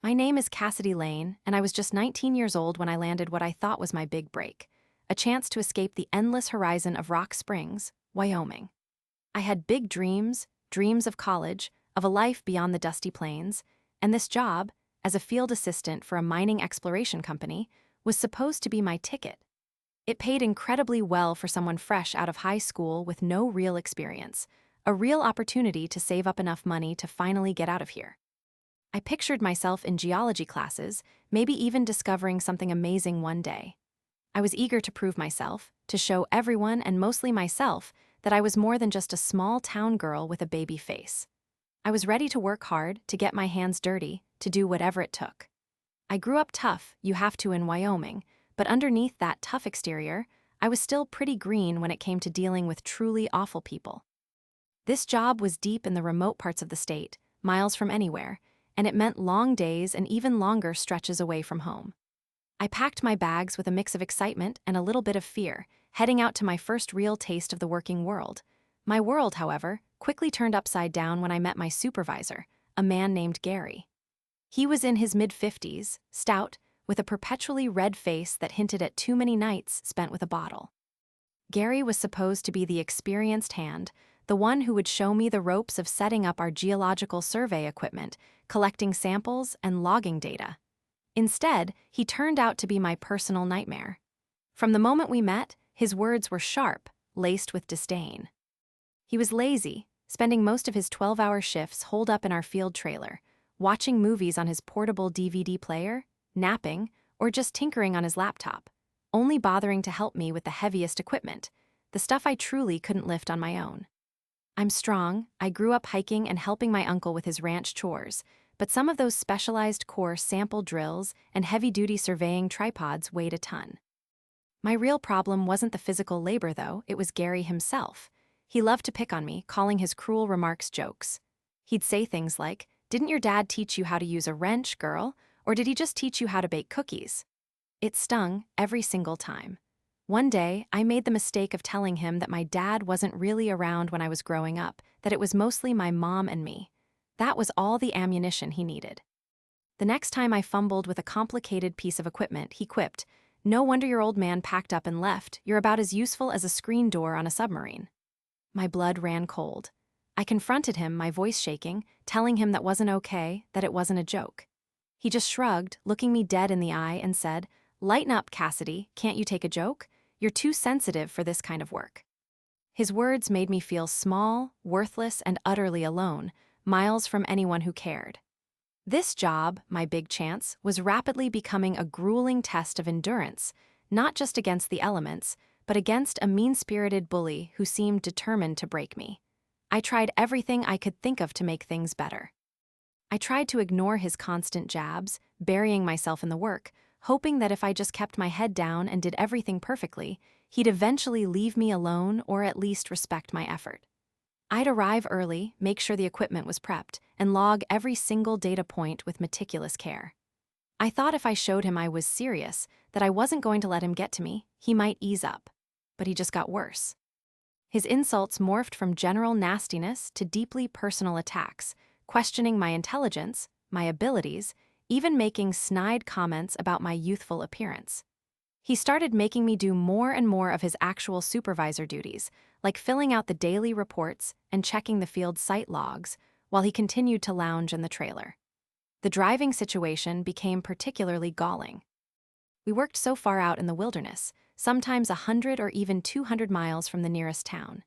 My name is Cassidy Lane, and I was just 19 years old when I landed what I thought was my big break, a chance to escape the endless horizon of Rock Springs, Wyoming. I had big dreams, dreams of college, of a life beyond the dusty plains, and this job, as a field assistant for a mining exploration company, was supposed to be my ticket. It paid incredibly well for someone fresh out of high school with no real experience, a real opportunity to save up enough money to finally get out of here. I pictured myself in geology classes, maybe even discovering something amazing one day. I was eager to prove myself, to show everyone and mostly myself that I was more than just a small town girl with a baby face. I was ready to work hard, to get my hands dirty, to do whatever it took. I grew up tough, you have to in Wyoming, but underneath that tough exterior, I was still pretty green when it came to dealing with truly awful people. This job was deep in the remote parts of the state, miles from anywhere, and it meant long days and even longer stretches away from home. I packed my bags with a mix of excitement and a little bit of fear, heading out to my first real taste of the working world. My world, however, quickly turned upside down when I met my supervisor, a man named Gary. He was in his mid-50s, stout, with a perpetually red face that hinted at too many nights spent with a bottle. Gary was supposed to be the experienced hand, the one who would show me the ropes of setting up our geological survey equipment, collecting samples, and logging data. Instead, he turned out to be my personal nightmare. From the moment we met, his words were sharp, laced with disdain. He was lazy, spending most of his 12-hour shifts holed up in our field trailer, watching movies on his portable DVD player, napping, or just tinkering on his laptop, only bothering to help me with the heaviest equipment, the stuff I truly couldn't lift on my own. I'm strong, I grew up hiking and helping my uncle with his ranch chores, but some of those specialized core sample drills and heavy-duty surveying tripods weighed a ton. My real problem wasn't the physical labor, though, it was Gary himself. He loved to pick on me, calling his cruel remarks jokes. He'd say things like, "Didn't your dad teach you how to use a wrench, girl? Or did he just teach you how to bake cookies?" It stung every single time. One day, I made the mistake of telling him that my dad wasn't really around when I was growing up, that it was mostly my mom and me. That was all the ammunition he needed. The next time I fumbled with a complicated piece of equipment, he quipped, "No wonder your old man packed up and left. You're about as useful as a screen door on a submarine." My blood ran cold. I confronted him, my voice shaking, telling him that wasn't okay, that it wasn't a joke. He just shrugged, looking me dead in the eye, and said, "Lighten up, Cassidy. Can't you take a joke? You're too sensitive for this kind of work." His words made me feel small, worthless, and utterly alone, miles from anyone who cared. This job, my big chance, was rapidly becoming a grueling test of endurance, not just against the elements, but against a mean-spirited bully who seemed determined to break me. I tried everything I could think of to make things better. I tried to ignore his constant jabs, burying myself in the work, hoping that if I just kept my head down and did everything perfectly, he'd eventually leave me alone or at least respect my effort. I'd arrive early, make sure the equipment was prepped, and log every single data point with meticulous care. I thought if I showed him I was serious, that I wasn't going to let him get to me, he might ease up. But he just got worse. His insults morphed from general nastiness to deeply personal attacks, questioning my intelligence, my abilities, even making snide comments about my youthful appearance. He started making me do more and more of his actual supervisor duties, like filling out the daily reports and checking the field site logs, while he continued to lounge in the trailer. The driving situation became particularly galling. We worked so far out in the wilderness, sometimes 100 or even 200 miles from the nearest town.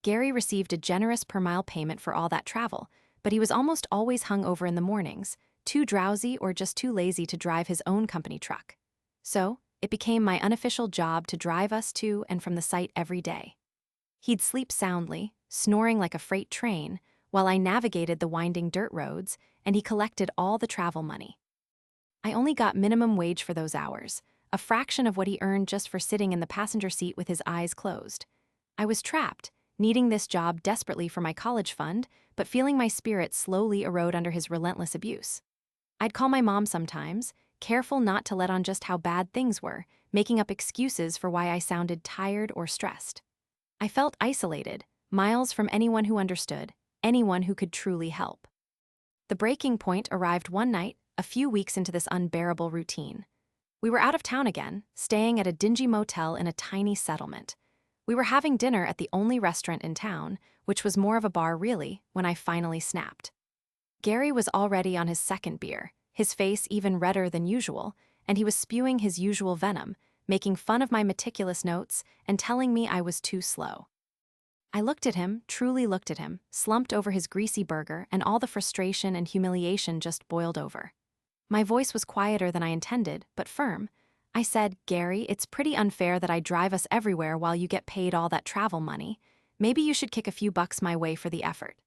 Gary received a generous per-mile payment for all that travel, but he was almost always hung over in the mornings, too drowsy or just too lazy to drive his own company truck. So, it became my unofficial job to drive us to and from the site every day. He'd sleep soundly, snoring like a freight train, while I navigated the winding dirt roads, and he collected all the travel money. I only got minimum wage for those hours, a fraction of what he earned just for sitting in the passenger seat with his eyes closed. I was trapped, needing this job desperately for my college fund, but feeling my spirit slowly erode under his relentless abuse. I'd call my mom sometimes, careful not to let on just how bad things were, making up excuses for why I sounded tired or stressed. I felt isolated, miles from anyone who understood, anyone who could truly help. The breaking point arrived one night, a few weeks into this unbearable routine. We were out of town again, staying at a dingy motel in a tiny settlement. We were having dinner at the only restaurant in town, which was more of a bar really, when I finally snapped. Gary was already on his second beer, his face even redder than usual, and he was spewing his usual venom, making fun of my meticulous notes and telling me I was too slow. I looked at him, truly looked at him, slumped over his greasy burger, and all the frustration and humiliation just boiled over. My voice was quieter than I intended, but firm. I said, "Gary, it's pretty unfair that I drive us everywhere while you get paid all that travel money. Maybe you should kick a few bucks my way for the effort."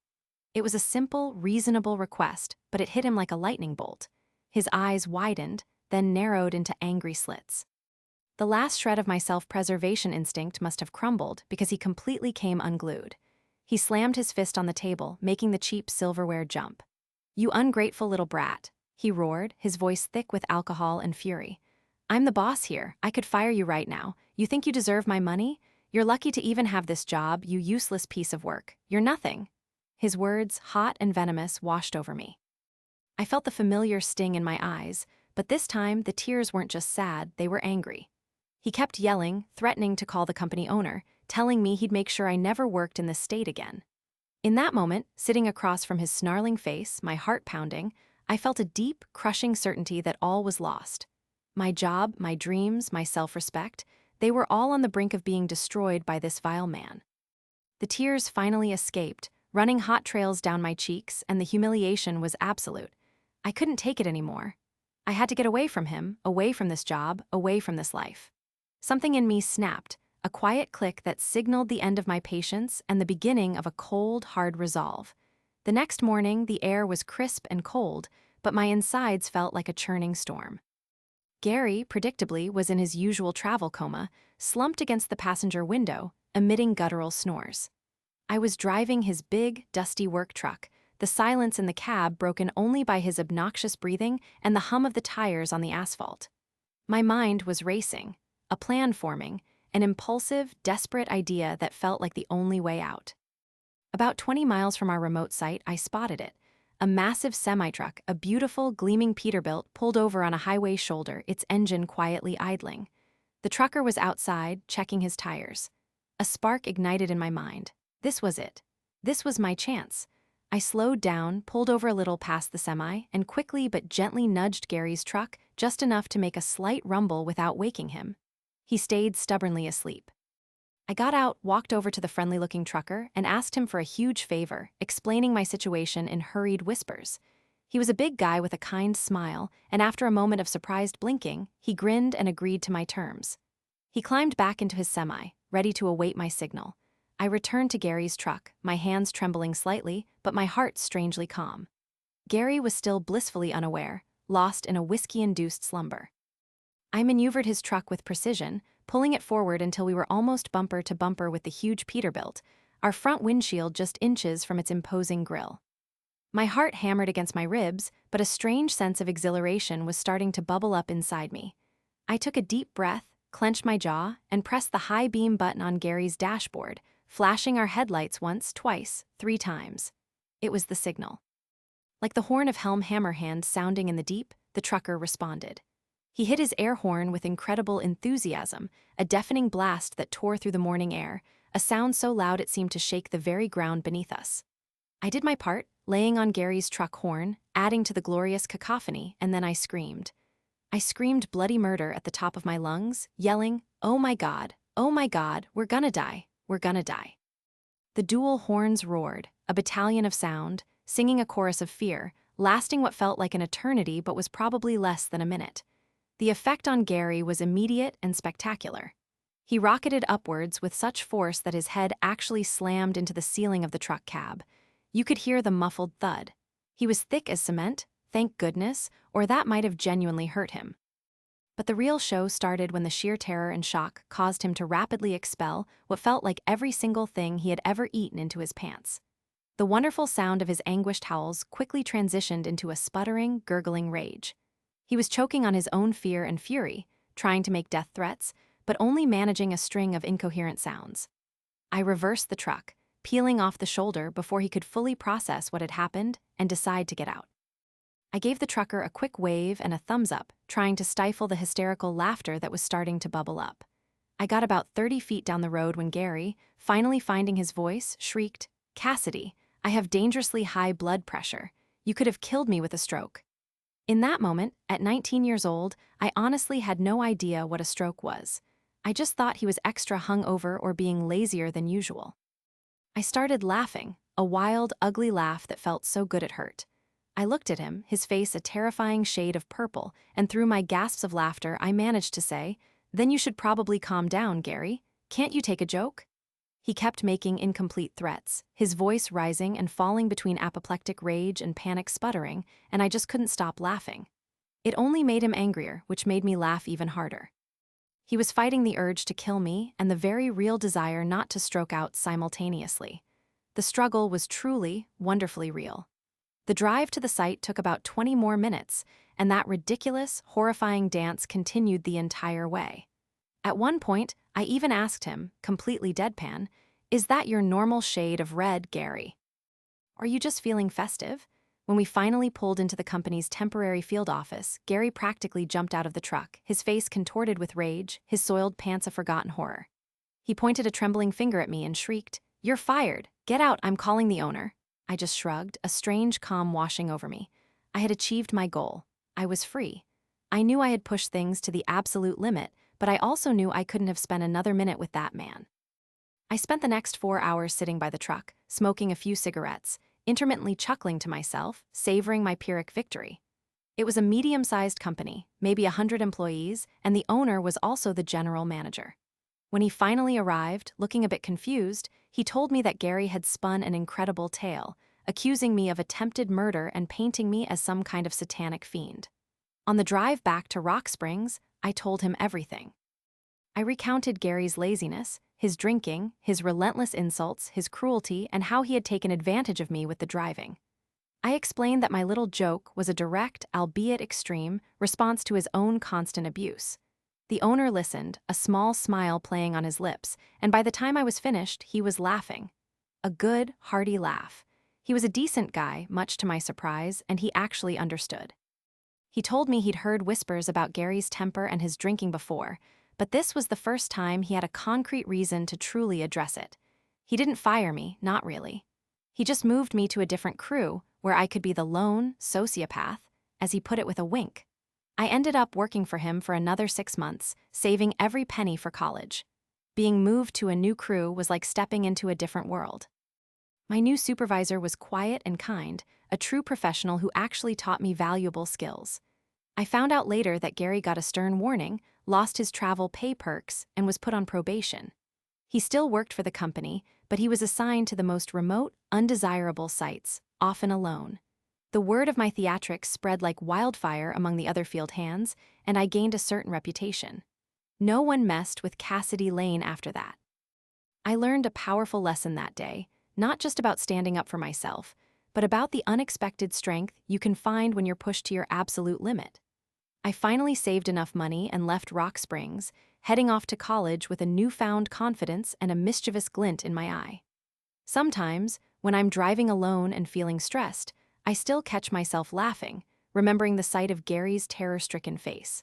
It was a simple, reasonable request, but it hit him like a lightning bolt. His eyes widened, then narrowed into angry slits. The last shred of my self-preservation instinct must have crumbled because he completely came unglued. He slammed his fist on the table, making the cheap silverware jump. "You ungrateful little brat," he roared, his voice thick with alcohol and fury. "I'm the boss here. I could fire you right now. You think you deserve my money? You're lucky to even have this job, you useless piece of work. You're nothing." His words, hot and venomous, washed over me. I felt the familiar sting in my eyes, but this time the tears weren't just sad, they were angry. He kept yelling, threatening to call the company owner, telling me he'd make sure I never worked in this state again. In that moment, sitting across from his snarling face, my heart pounding, I felt a deep, crushing certainty that all was lost. My job, my dreams, my self-respect, they were all on the brink of being destroyed by this vile man. The tears finally escaped, running hot trails down my cheeks, and the humiliation was absolute. I couldn't take it anymore. I had to get away from him, away from this job, away from this life. Something in me snapped, a quiet click that signaled the end of my patience and the beginning of a cold, hard resolve. The next morning, the air was crisp and cold, but my insides felt like a churning storm. Gary, predictably, was in his usual travel coma, slumped against the passenger window, emitting guttural snores. I was driving his big, dusty work truck, the silence in the cab broken only by his obnoxious breathing and the hum of the tires on the asphalt. My mind was racing, a plan forming, an impulsive, desperate idea that felt like the only way out. About 20 miles from our remote site, I spotted it. A massive semi-truck, a beautiful, gleaming Peterbilt, pulled over on a highway shoulder, its engine quietly idling. The trucker was outside, checking his tires. A spark ignited in my mind. This was it. This was my chance. I slowed down, pulled over a little past the semi, and quickly but gently nudged Gary's truck, just enough to make a slight rumble without waking him. He stayed stubbornly asleep. I got out, walked over to the friendly-looking trucker, and asked him for a huge favor, explaining my situation in hurried whispers. He was a big guy with a kind smile, and after a moment of surprised blinking, he grinned and agreed to my terms. He climbed back into his semi, ready to await my signal. I returned to Gary's truck, my hands trembling slightly, but my heart strangely calm. Gary was still blissfully unaware, lost in a whiskey-induced slumber. I maneuvered his truck with precision, pulling it forward until we were almost bumper to bumper with the huge Peterbilt, our front windshield just inches from its imposing grille. My heart hammered against my ribs, but a strange sense of exhilaration was starting to bubble up inside me. I took a deep breath, clenched my jaw, and pressed the high beam button on Gary's dashboard, flashing our headlights once, twice, 3 times. It was the signal. Like the horn of Helm Hammerhand sounding in the deep, the trucker responded. He hit his air horn with incredible enthusiasm, a deafening blast that tore through the morning air, a sound so loud it seemed to shake the very ground beneath us. I did my part, laying on Gary's truck horn, adding to the glorious cacophony, and then I screamed. I screamed bloody murder at the top of my lungs, yelling, oh my God, we're gonna die, we're gonna die." The dual horns roared, a battalion of sound, singing a chorus of fear, lasting what felt like an eternity but was probably less than a minute. The effect on Gary was immediate and spectacular. He rocketed upwards with such force that his head actually slammed into the ceiling of the truck cab. You could hear the muffled thud. He was thick as cement, thank goodness, or that might have genuinely hurt him. But the real show started when the sheer terror and shock caused him to rapidly expel what felt like every single thing he had ever eaten into his pants. The wonderful sound of his anguished howls quickly transitioned into a sputtering, gurgling rage. He was choking on his own fear and fury, trying to make death threats, but only managing a string of incoherent sounds. I reversed the truck, peeling off the shoulder before he could fully process what had happened and decide to get out. I gave the trucker a quick wave and a thumbs up, trying to stifle the hysterical laughter that was starting to bubble up. I got about 30 feet down the road when Gary, finally finding his voice, shrieked, "Cassidy, I have dangerously high blood pressure. You could have killed me with a stroke." In that moment, at 19 years old, I honestly had no idea what a stroke was. I just thought he was extra hungover or being lazier than usual. I started laughing, a wild, ugly laugh that felt so good it hurt. I looked at him, his face a terrifying shade of purple, and through my gasps of laughter, I managed to say, "Then you should probably calm down, Gary. Can't you take a joke?" He kept making incomplete threats, his voice rising and falling between apoplectic rage and panic sputtering, and I just couldn't stop laughing. It only made him angrier, which made me laugh even harder. He was fighting the urge to kill me and the very real desire not to stroke out simultaneously. The struggle was truly, wonderfully real. The drive to the site took about 20 more minutes, and that ridiculous, horrifying dance continued the entire way. At one point, I even asked him, completely deadpan, "Is that your normal shade of red, Gary? Are you just feeling festive?" When we finally pulled into the company's temporary field office, Gary practically jumped out of the truck, his face contorted with rage, his soiled pants a forgotten horror. He pointed a trembling finger at me and shrieked, "You're fired! Get out, I'm calling the owner." I just shrugged, a strange calm washing over me. I had achieved my goal. I was free. I knew I had pushed things to the absolute limit, but I also knew I couldn't have spent another minute with that man. I spent the next 4 hours sitting by the truck, smoking a few cigarettes, intermittently chuckling to myself, savoring my Pyrrhic victory. It was a medium-sized company, maybe 100 employees, and the owner was also the general manager. When he finally arrived, looking a bit confused, he told me that Gary had spun an incredible tale, accusing me of attempted murder and painting me as some kind of satanic fiend. On the drive back to Rock Springs, I told him everything. I recounted Gary's laziness, his drinking, his relentless insults, his cruelty, and how he had taken advantage of me with the driving. I explained that my little joke was a direct, albeit extreme, response to his own constant abuse. The owner listened, a small smile playing on his lips, and by the time I was finished, he was laughing. A good, hearty laugh. He was a decent guy, much to my surprise, and he actually understood. He told me he'd heard whispers about Gary's temper and his drinking before, but this was the first time he had a concrete reason to truly address it. He didn't fire me, not really. He just moved me to a different crew, where I could be the lone sociopath, as he put it with a wink. I ended up working for him for another 6 months, saving every penny for college. Being moved to a new crew was like stepping into a different world. My new supervisor was quiet and kind, a true professional who actually taught me valuable skills. I found out later that Gary got a stern warning, lost his travel pay perks, and was put on probation. He still worked for the company, but he was assigned to the most remote, undesirable sites, often alone. The word of my theatrics spread like wildfire among the other field hands, and I gained a certain reputation. No one messed with Cassidy Lane after that. I learned a powerful lesson that day, not just about standing up for myself, but about the unexpected strength you can find when you're pushed to your absolute limit. I finally saved enough money and left Rock Springs, heading off to college with a newfound confidence and a mischievous glint in my eye. Sometimes, when I'm driving alone and feeling stressed, I still catch myself laughing, remembering the sight of Gary's terror-stricken face.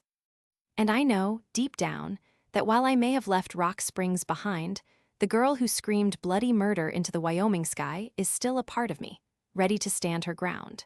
And I know, deep down, that while I may have left Rock Springs behind, the girl who screamed bloody murder into the Wyoming sky is still a part of me, ready to stand her ground.